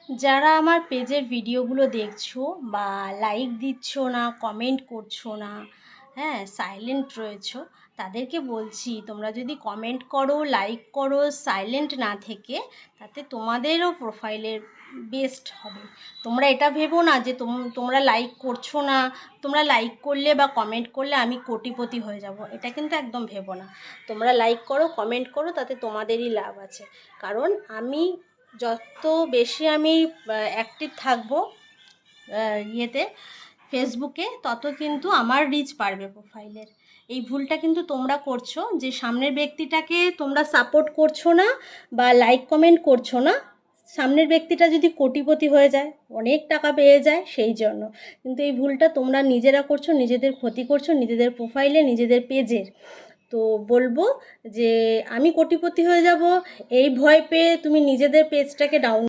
যারা আমার পেজের ভিডিওগুলো দেখছো বা লাইক দিচ্ছ না, কমেন্ট করছো না, হ্যাঁ, সাইলেন্ট রয়েছো, তাদেরকে বলছি তোমরা যদি কমেন্ট করো, লাইক করো, সাইলেন্ট না থেকে, তাতে তোমাদেরও প্রোফাইলের বেস্ট হবে। তোমরা এটা ভেবো না যে তোমরা লাইক করছো না, তোমরা লাইক করলে বা কমেন্ট করলে আমি কোটিপতি হয়ে যাব, এটা কিন্তু একদম ভেবো না। তোমরা লাইক করো, কমেন্ট করো, তাতে তোমাদেরই লাভ আছে। কারণ যত বেশি আমি অ্যাক্টিভ থাকবো ইয়েতে, ফেসবুকে, তত কিন্তু আমার রিচ বাড়বে প্রোফাইলের। এই ভুলটা কিন্তু তোমরা করছো, যে সামনের ব্যক্তিটাকে তোমরা সাপোর্ট করছো না বা লাইক কমেন্ট করছো না। সামনের ব্যক্তিটা যদি কোটিপতি হয়ে যায়, অনেক টাকা পেয়ে যায়, সেই জন্য কিন্তু এই ভুলটা তোমরা নিজেরা করছো, নিজেদের ক্ষতি করছো, নিজেদের প্রোফাইলে, নিজেদের পেজের। তো বলবো যে আমি কোটিপতি হয়ে যাব, এই ভয় পেয়ে তুমি নিজেদের পেজটাকে ডাউন